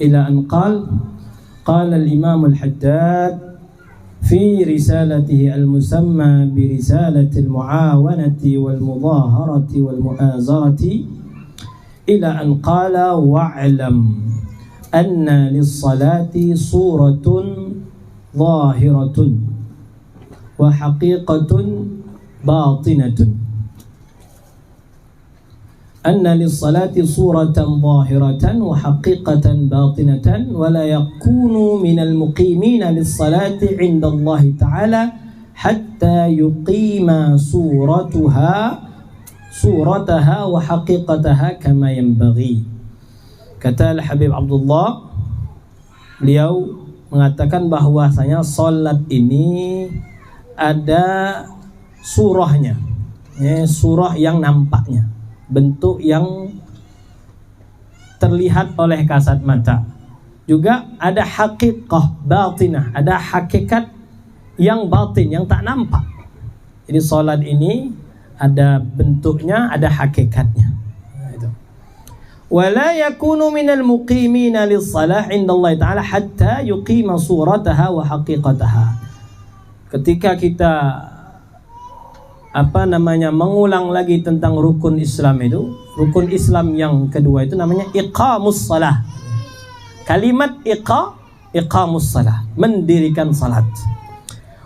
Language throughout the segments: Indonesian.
ila an qala al-Imam al-Haddad في رسالته المسمى برسالة المعاونة والمظاهرة والمؤازرة إلى أن قال واعلم أن للصلاة صورة ظاهرة وحقيقة باطنة أن للصلاة صورة ظاهرة وحقيقة باطنة ولا يكون من المقيمين للصلاة عند الله تعالى حتى يقيم صورتها وحقيقتها كما ينبغي. Kata Habib Abdullah, beliau mengatakan bahwasanya salat ini ada surahnya, surah yang nampaknya, bentuk yang terlihat oleh kasat mata. Juga ada haqiqah batinah, ada hakikat yang batin, yang tak nampak. Jadi salat ini ada bentuknya, ada hakikatnya. Wala yakunu minal muqimina lis-salah 'inda Allah Ta'ala hatta yuqima surataha wa haqiqataha. Ketika kita mengulang lagi tentang rukun Islam itu, rukun Islam yang kedua itu namanya iqamus salah. Kalimat iqamus salah, mendirikan salat.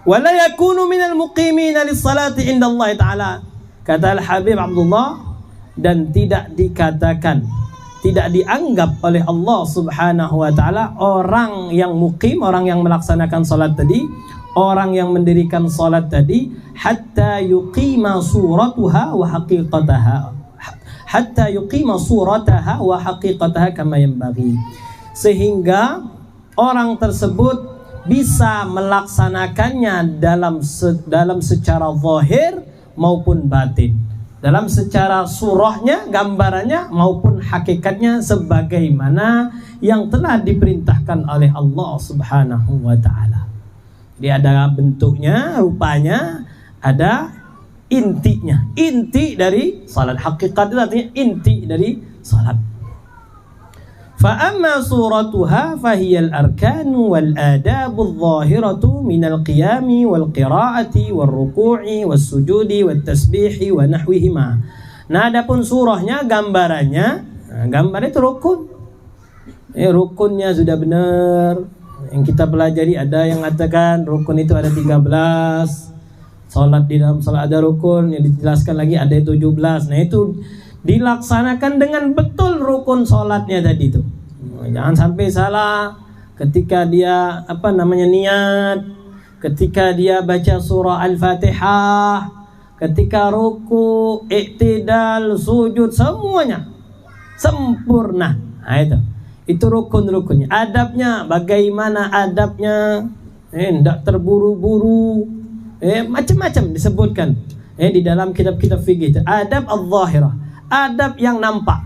Wala yakunu minal muqimina lis-salati 'inda Allah Ta'ala. Kata Al-Habib Abdullah, dan tidak dikatakan, tidak dianggap oleh Allah Subhanahu wa Ta'ala orang yang muqim, orang yang melaksanakan salat tadi, orang yang mendirikan salat tadi, hatta yuqima surataha wa haqiqataha, hatta yuqima surataha wa haqiqataha kama yanbaghi, sehingga orang tersebut bisa melaksanakannya dalam secara zahir maupun batin, dalam secara surahnya, gambarannya maupun hakikatnya, sebagaimana yang telah diperintahkan oleh Allah Subhanahu wa Ta'ala. Jadi ada bentuknya, rupanya, ada intinya. Inti dari salat, hakikat itu artinya inti dari salat. Fa amma suratuha fahiyal arkanu wal adabu adh-dhahiratu minal qiyami wal qiraati wal ruku'i was sujudi wat tasbihi wa nahwihima. Nah, adapun surahnya, gambarannya, gambar itu rukun. Rukunnya sudah benar. Yang kita pelajari ada yang mengatakan rukun itu ada 13. Salat, di dalam salat ada rukun, yang dijelaskan lagi ada 17. Nah, itu dilaksanakan dengan betul rukun salatnya tadi itu. Jangan sampai salah ketika dia niat, ketika dia baca surah Al-Fatihah, ketika ruku, i'tidal, sujud, semuanya sempurna. Nah, itu rukun-rukunnya. Adabnya, bagaimana adabnya? Tidak terburu-buru. Macam-macam disebutkan di dalam kitab-kitab fikih. Adab al-zahirah, adab yang nampak.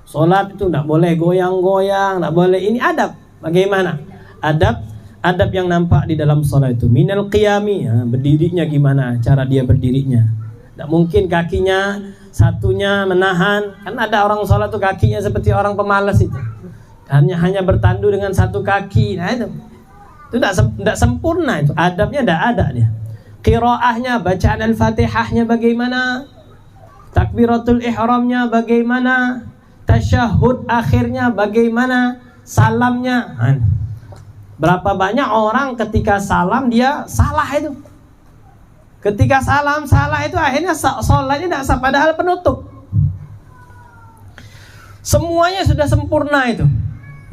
Salat itu tidak boleh goyang-goyang, tidak boleh. Ini adab. Bagaimana? Adab yang nampak di dalam salat itu. Minal qiyami, berdirinya gimana? Cara dia berdirinya. Tidak mungkin kakinya satunya menahan. Kan ada orang salat itu kakinya seperti orang pemalas itu. Hanya bertandu dengan satu kaki. Nah, itu tidak sempurna itu. Adabnya tidak ada dia. Qiraahnya, bacaan Al-Fatihahnya bagaimana? Takbiratul ihramnya bagaimana? Tasyahud akhirnya bagaimana? Salamnya. Berapa banyak orang ketika salam dia salah itu. Ketika salam salah itu akhirnya sholatnya tidak sah, padahal penutup. Semuanya sudah sempurna itu.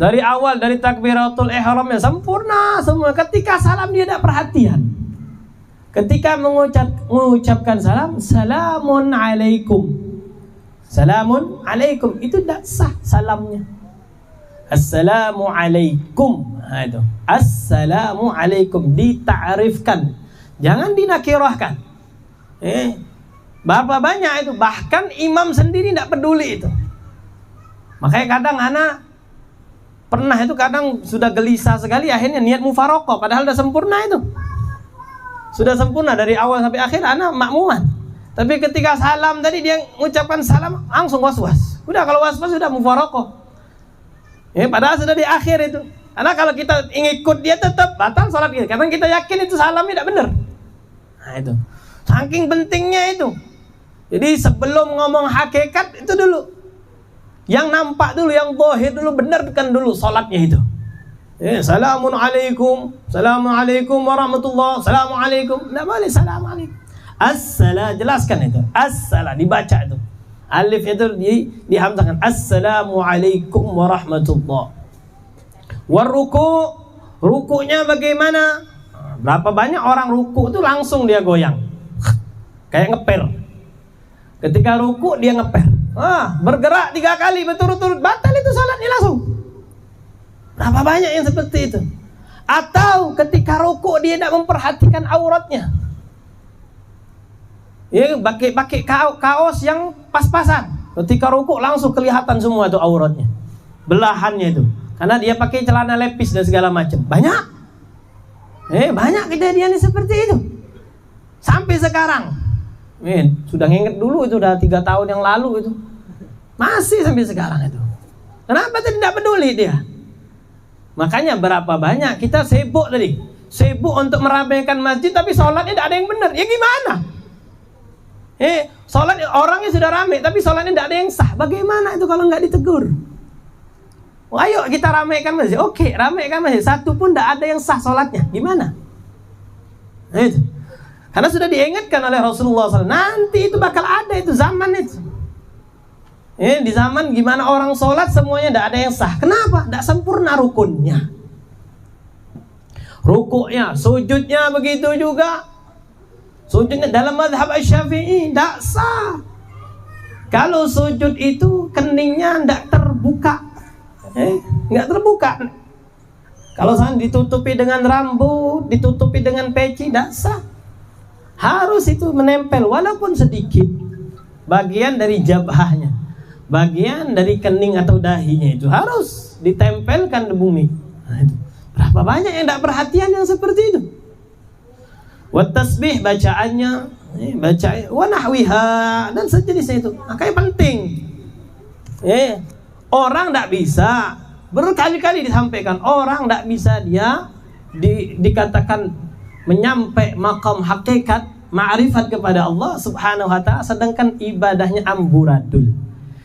Dari awal, dari takbiratul ihramnya sempurna semua. Ketika salam dia tidak perhatian. Ketika mengucapkan salam, salamun alaikum. Salamun alaikum, itu tidak sah salamnya. Assalamu alaikum. Itu. Assalamu alaikum, dita'rifkan. Jangan dinakirahkan. Berapa banyak itu, bahkan imam sendiri tidak peduli itu. Makanya kadang anak pernah itu, kadang sudah gelisah sekali, akhirnya niat mufaraqah, padahal sudah sempurna itu. Sudah sempurna dari awal sampai akhir, anak makmuman. Tapi ketika salam tadi dia mengucapkan salam langsung was-was. Udah kalau was-was sudah mufaraqah. Padahal sudah di akhir itu. Karena kalau kita ngikut dia tetap batal salat kita, karena kita yakin itu salamnya tidak benar. Nah itu, saking pentingnya itu. Jadi sebelum ngomong hakikat itu dulu, yang nampak dulu, yang zahir dulu, benarkan dulu salatnya itu. Assalamualaikum, assalamualaikum warahmatullah, assalamualaikum. Tidak boleh assalamualaikum. As-salam, jelaskan itu. As-salam dibaca itu. Alifnya itu dihamzahkan. Assalamualaikum warahmatullah. Waruku, rukunya bagaimana? Berapa banyak orang ruku itu langsung dia goyang, kayak ngeper. Ketika ruku dia ngeper. Bergerak 3 kali berturut-turut, batal itu salatnya langsung. Berapa banyak yang seperti itu? Atau ketika ruku dia tidak memperhatikan auratnya. Pakai kaos yang pas-pasan. Ketika ruku langsung kelihatan semua itu auratnya, belahannya itu. Karena dia pakai celana lepis dan segala macam. Banyak. Banyak kejadian seperti itu. Sampai sekarang. Sudah nginget dulu itu, udah 3 tahun yang lalu itu. Masih sampai sekarang itu. Kenapa tidak peduli dia? Makanya berapa banyak kita sibuk tadi. Sibuk untuk meramaikan masjid, tapi sholatnya tidak ada yang benar. Ya gimana? Sholat orangnya sudah ramai, tapi sholatnya tidak ada yang sah. Bagaimana itu kalau nggak ditegur? Ayo kita ramaikan masjid. Oke, ramaikan masjid. Satu pun tidak ada yang sah sholatnya. Gimana? Itu. Karena sudah diingatkan oleh Rasulullah SAW. Nanti itu bakal ada itu zaman itu. Di zaman gimana orang sholat semuanya tidak ada yang sah. Kenapa? Tidak sempurna rukunnya. Rukuknya, sujudnya begitu juga. Sujudnya dalam mazhab Syafi'i tidak sah. Kalau sujud itu keningnya tidak terbuka. Nggak terbuka. Kalau sana ditutupi dengan rambut, ditutupi dengan peci, tidak sah. Harus itu menempel walaupun sedikit, bagian dari jabhahnya, bagian dari kening atau dahinya itu harus ditempelkan di bumi. Berapa banyak yang tidak perhatian yang seperti itu. Wa tasbih, bacaannya, wa nahwiha, dan sejenisnya itu. Makanya penting. Orang tidak bisa, berkali-kali disampaikan, orang tidak bisa dia dikatakan menyampai makam hakikat, ma'rifat kepada Allah subhanahu wa ta'ala, sedangkan ibadahnya amburadul.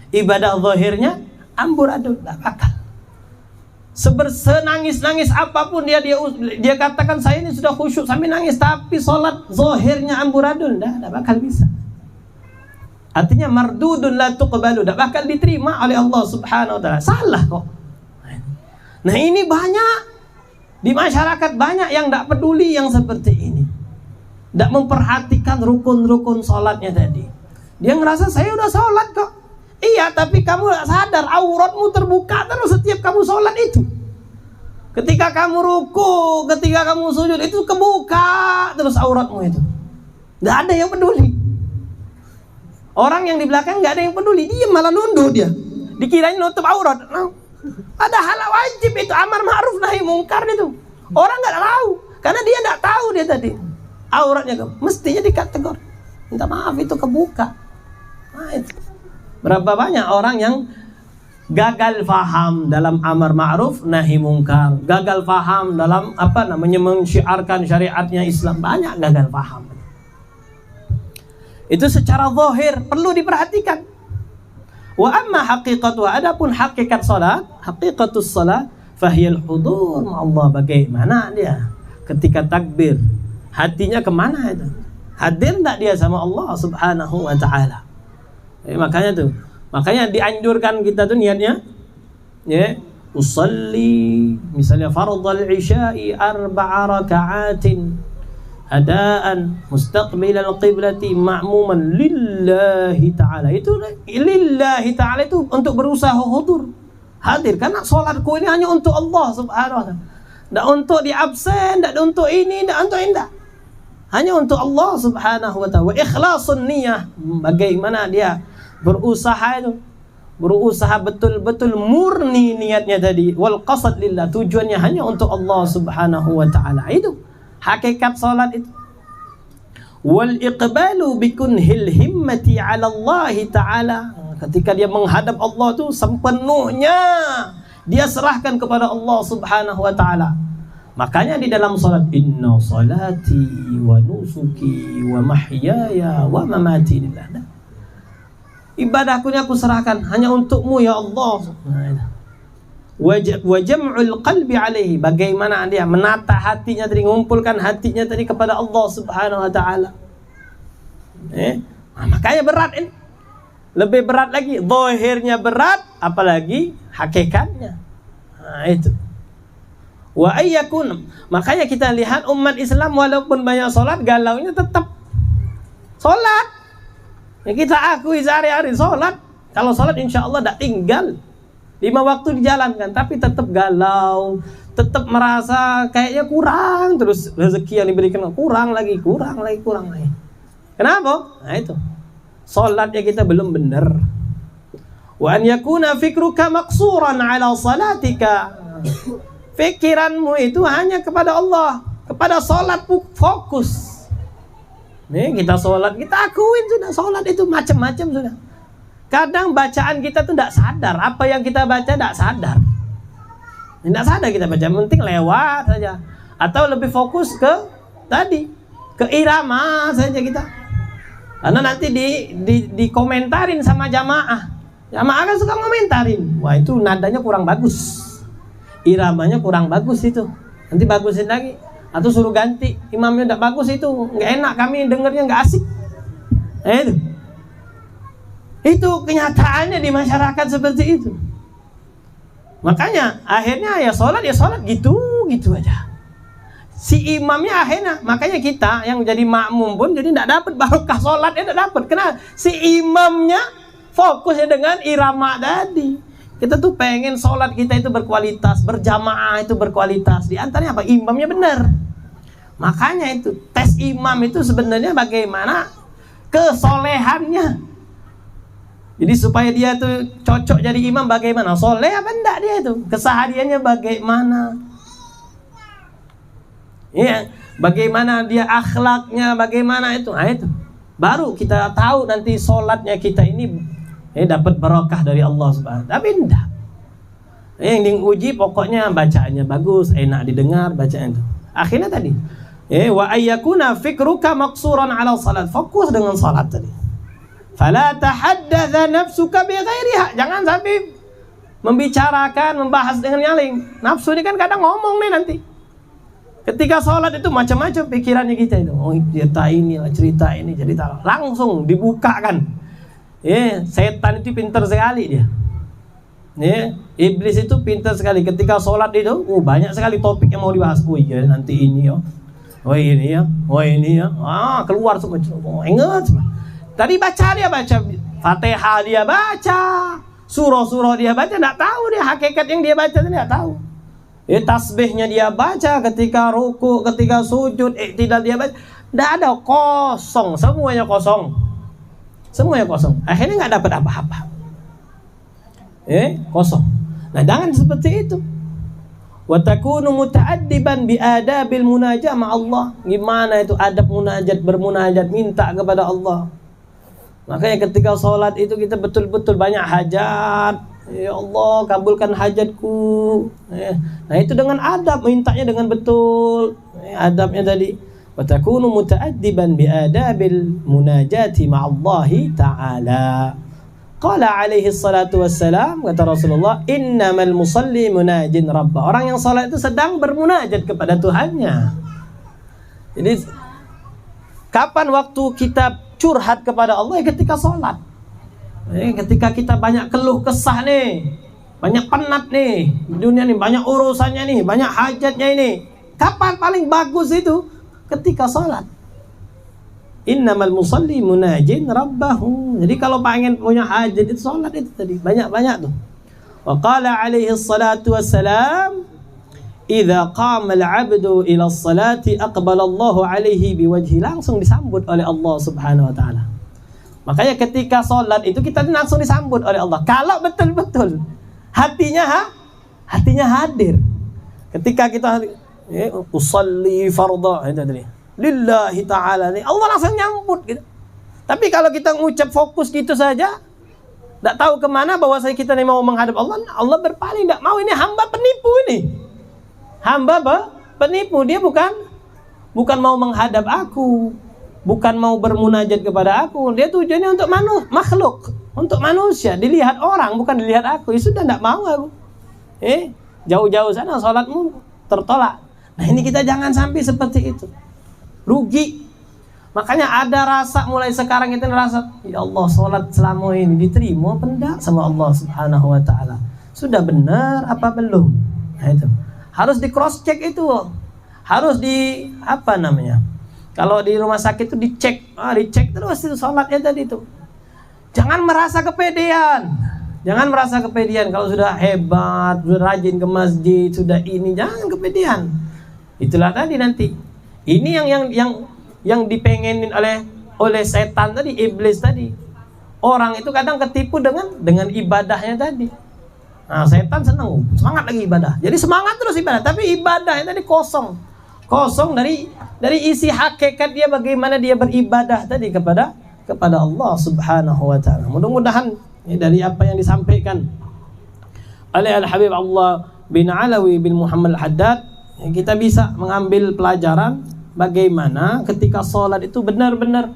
Ibadah zahirnya amburadul, tidak bakal. Senangis-nangis apapun dia katakan saya ini sudah khusyuk sampai nangis, tapi sholat zahirnya amburadul, tidak bakal bisa. Artinya mardudun la tuqbalu, tidak bakal diterima oleh Allah subhanahu wa ta'ala. Salah kok. Nah ini banyak di masyarakat, banyak yang tidak peduli yang seperti ini, tidak memperhatikan rukun-rukun sholatnya tadi. Dia ngerasa saya udah sholat kok. Iya, tapi kamu tidak sadar auratmu terbuka terus setiap kamu sholat itu. Ketika kamu ruku, ketika kamu sujud, itu kebuka terus auratmu itu. Tidak ada yang peduli. Orang yang di belakang nggak ada yang peduli, dia malah nunduk dia. Dikirain nutup aurat. Padahal wajib itu amar ma'ruf nahi mungkar itu. Orang nggak tahu, karena dia nggak tahu dia tadi auratnya mestinya dikategori. Minta maaf itu kebuka. Nah, itu. Berapa banyak orang yang gagal faham dalam amar ma'ruf nahi mungkar, gagal faham dalam mensyiarkan syariatnya Islam, banyak gagal faham. Itu secara zahir perlu diperhatikan. Wa amma haqiqatu, adapun hakikat salat, haqiqatus salat fahiyal hudur ma'allah. Bagaimana dia ketika takbir, hatinya kemana itu? Hadir enggak dia sama Allah subhanahu wa ta'ala? Makanya dianjurkan kita tuh niatnya, usalli misalnya fardhal isya'i 4 raka'atin adaan mustaqbilal qiblati ma'muman lillahi ta'ala. Itu lillahi ta'ala itu untuk berusaha hadir, karena sholatku ini hanya untuk Allah subhanahu wa ta'ala, tidak untuk di absen, tidak untuk ini, tidak untuk indah, hanya untuk Allah subhanahu wa ta'ala. Wa ikhlasun niyah, bagaimana dia berusaha itu, berusaha betul-betul murni niatnya tadi, wal qasad lillah, tujuannya hanya untuk Allah subhanahu wa ta'ala. Itu hakikat salat itu. Wal iqbalu bikunhil himmati 'ala Allah ta'ala, ketika dia menghadap Allah itu sepenuhnya dia serahkan kepada Allah Subhanahu wa taala. Makanya di dalam salat, inna salati wa nusuki wa mahyaya wa mamati lillah. Ibadahku ini aku serahkan hanya untukmu ya Allah. Wa jam'ul qalbi alaihi, bagaimana dia menata hatinya tadi, mengumpulkan hatinya tadi kepada Allah Subhanahu wa taala. Makanya berat ini. Lebih berat lagi, zahirnya berat, apalagi hakikatnya. Itu. Wa ayyakun, makanya kita lihat umat Islam walaupun banyak salat, galaunya tetap salat. Kita akui sehari-hari salat. Kalau salat insya Allah tak tinggal 5 waktu dijalankan, tapi tetap galau, tetap merasa kayaknya kurang, terus rezeki yang diberikan kurang lagi. Kenapa? Nah itu, salatnya kita belum benar. Wa an yakuna fikruka maqsuran ala salatika, pikiranmu itu hanya kepada Allah, kepada salat fokus. Nih kita sholat, kita akuin sudah sholat itu macam-macam sudah. Kadang bacaan kita tuh tidak sadar, apa yang kita baca tidak sadar. Tidak sadar kita baca, penting lewat saja. Atau lebih fokus ke tadi, ke irama saja kita. Karena nanti dikomentarin sama jamaah. Jamaah kan suka komentarin, wah itu nadanya kurang bagus, iramanya kurang bagus itu. Nanti bagusin lagi. Atau suruh ganti, imamnya tidak bagus itu, nggak enak, kami dengarnya nggak asik. Itu kenyataannya di masyarakat seperti itu. Makanya akhirnya ya sholat gitu aja. Si imamnya akhirnya, makanya kita yang jadi makmum pun jadi tidak dapat barokah sholatnya, tidak dapat. Kenapa? Si imamnya fokusnya dengan irama tadi. Kita tuh pengen sholat kita itu berkualitas, berjamaah itu berkualitas. Di antaranya apa? Imamnya benar. Makanya itu tes imam itu sebenarnya bagaimana kesolehannya. Jadi supaya dia tuh cocok jadi imam bagaimana? Soleh apa enggak dia itu? Kesehariannya bagaimana? Iya, bagaimana dia akhlaknya, bagaimana itu? Nah itu baru kita tahu nanti sholatnya kita ini dapat barokah dari Allah Subhanahu. Tapi enggak. Yang diuji pokoknya bacaannya bagus, enak didengar bacaan itu. Akhirnya tadi, wa ayyakuna fikruka maqsuran 'ala salat. Fokus dengan salat tadi. Fala tahaddatha nafsuka bi ghairiha. Jangan sampai membahas dengan yang lain. Nafsu ini kan kadang ngomong nih nanti. Ketika sholat itu macam-macam pikirannya kita itu. Oh, cerita ini. Langsung dibukakan. Setan itu pintar sekali dia. Iblis itu pintar sekali. Ketika sholat itu, banyak sekali topik yang mau dibahas. Oh iya nanti ini ya. Oh ini ya. Keluar semua. Ingat semua. Tadi dia baca Fatihah, dia baca surah-surah, dia baca. Tidak tahu dia hakikat yang dia baca, tidak tahu. Tasbihnya dia baca ketika ruku, ketika sujud, tidak dia baca. Tidak ada, kosong, semuanya kosong. Akhirnya nggak dapat apa-apa. Kosong. Nah, jangan seperti itu. Wa takunu muta'addiban bi adabil munajah ma Allah. Gimana itu adab munajat, bermunajat, minta kepada Allah. Makanya ketika sholat itu kita betul-betul banyak hajat. Ya Allah, kabulkan hajatku. Nah itu dengan adab, mintanya dengan betul. Adabnya tadi, wa takunu muta'addiban bi adabil munajati ma'allahi ta'ala. Qala alaihi salatu wassalam, kata Rasulullah, innamal musalli munajin rabbah. Orang yang salat itu sedang bermunajat kepada Tuhannya. Jadi kapan waktu kita curhat kepada Allah? Ketika salat. Ketika kita banyak keluh kesah nih, banyak penat nih di dunia nih, banyak urusannya nih, banyak hajatnya ini. Kapan paling bagus itu? Ketika salat. Innamal musalli munajin rabbahu. Jadi kalau pengen punya hajat itu salat itu tadi, banyak-banyak tuh. Wa qala alaihi salatu wassalam, idza qama al-'abdu ila as-salati aqbala Allahu alaihi biwajhi. Langsung disambut oleh Allah Subhanahu wa taala. Makanya ketika sholat itu kita langsung disambut oleh Allah. Kalau betul-betul hatinya hadir. Ketika kita usalli fardha lillahi ta'ala, Allah langsung nyambut gitu. Tapi kalau kita ngucap fokus gitu saja, Tidak tahu kemana bahwasanya kita ini mau menghadap Allah. Allah berpaling, tidak mau. Ini hamba penipu ini. Hamba penipu. Dia bukan mau menghadap aku, bukan mau bermunajat kepada aku. Dia tujuannya untuk makhluk, untuk manusia. Dilihat orang, bukan dilihat aku. Ya sudah, tidak mau aku. Jauh-jauh sana sholatmu tertolak. Nah ini kita jangan sampai seperti itu. Rugi. Makanya ada rasa mulai sekarang kita ngerasa, ya Allah, sholat selama ini diterima apa enggak sama Allah Subhanahu wa ta'ala? Sudah benar apa belum? Nah itu. Harus di cross check itu. Harus di kalau di rumah sakit itu dicek. Dicek terus itu sholatnya tadi itu. Jangan merasa kepedean. Jangan merasa kepedean kalau sudah hebat, sudah rajin ke masjid, sudah ini, jangan kepedean. Itulah tadi nanti. Ini yang dipengenin oleh setan tadi, iblis tadi. Orang itu kadang ketipu dengan ibadahnya tadi. Nah, setan senang, semangat lagi ibadah. Jadi semangat terus ibadah, tapi ibadahnya tadi kosong dari isi hakikat dia, bagaimana dia beribadah tadi kepada Allah Subhanahu wa ta'ala. Mudah-mudahan dari apa yang disampaikan oleh Al-Habib Allah bin Alawi bin Muhammad Al-Haddad, kita bisa mengambil pelajaran bagaimana ketika sholat itu benar-benar.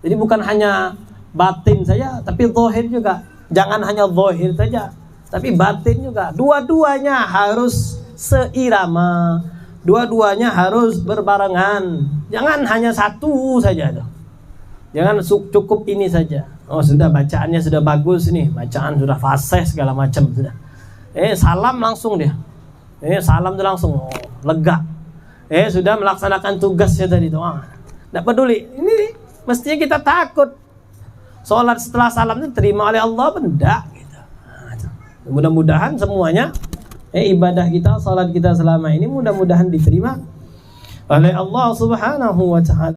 Jadi bukan hanya batin saja, tapi zahir juga. Jangan hanya zahir saja, tapi batin juga. Dua-duanya harus seirama, dua-duanya harus berbarengan. Jangan hanya satu saja. Jangan cukup ini saja. Oh sudah, bacaannya sudah bagus nih, bacaan sudah fasih segala macam sudah. Salam langsung dia. Salam itu langsung lega. Sudah melaksanakan tugasnya tadi itu. Tidak peduli. Ini mestinya kita takut. Sholat setelah salam itu terima oleh Allah benda. Gitu. Mudah-mudahan semuanya ibadah kita, sholat kita selama ini mudah-mudahan diterima oleh Allah Subhanahu wa ta'ala.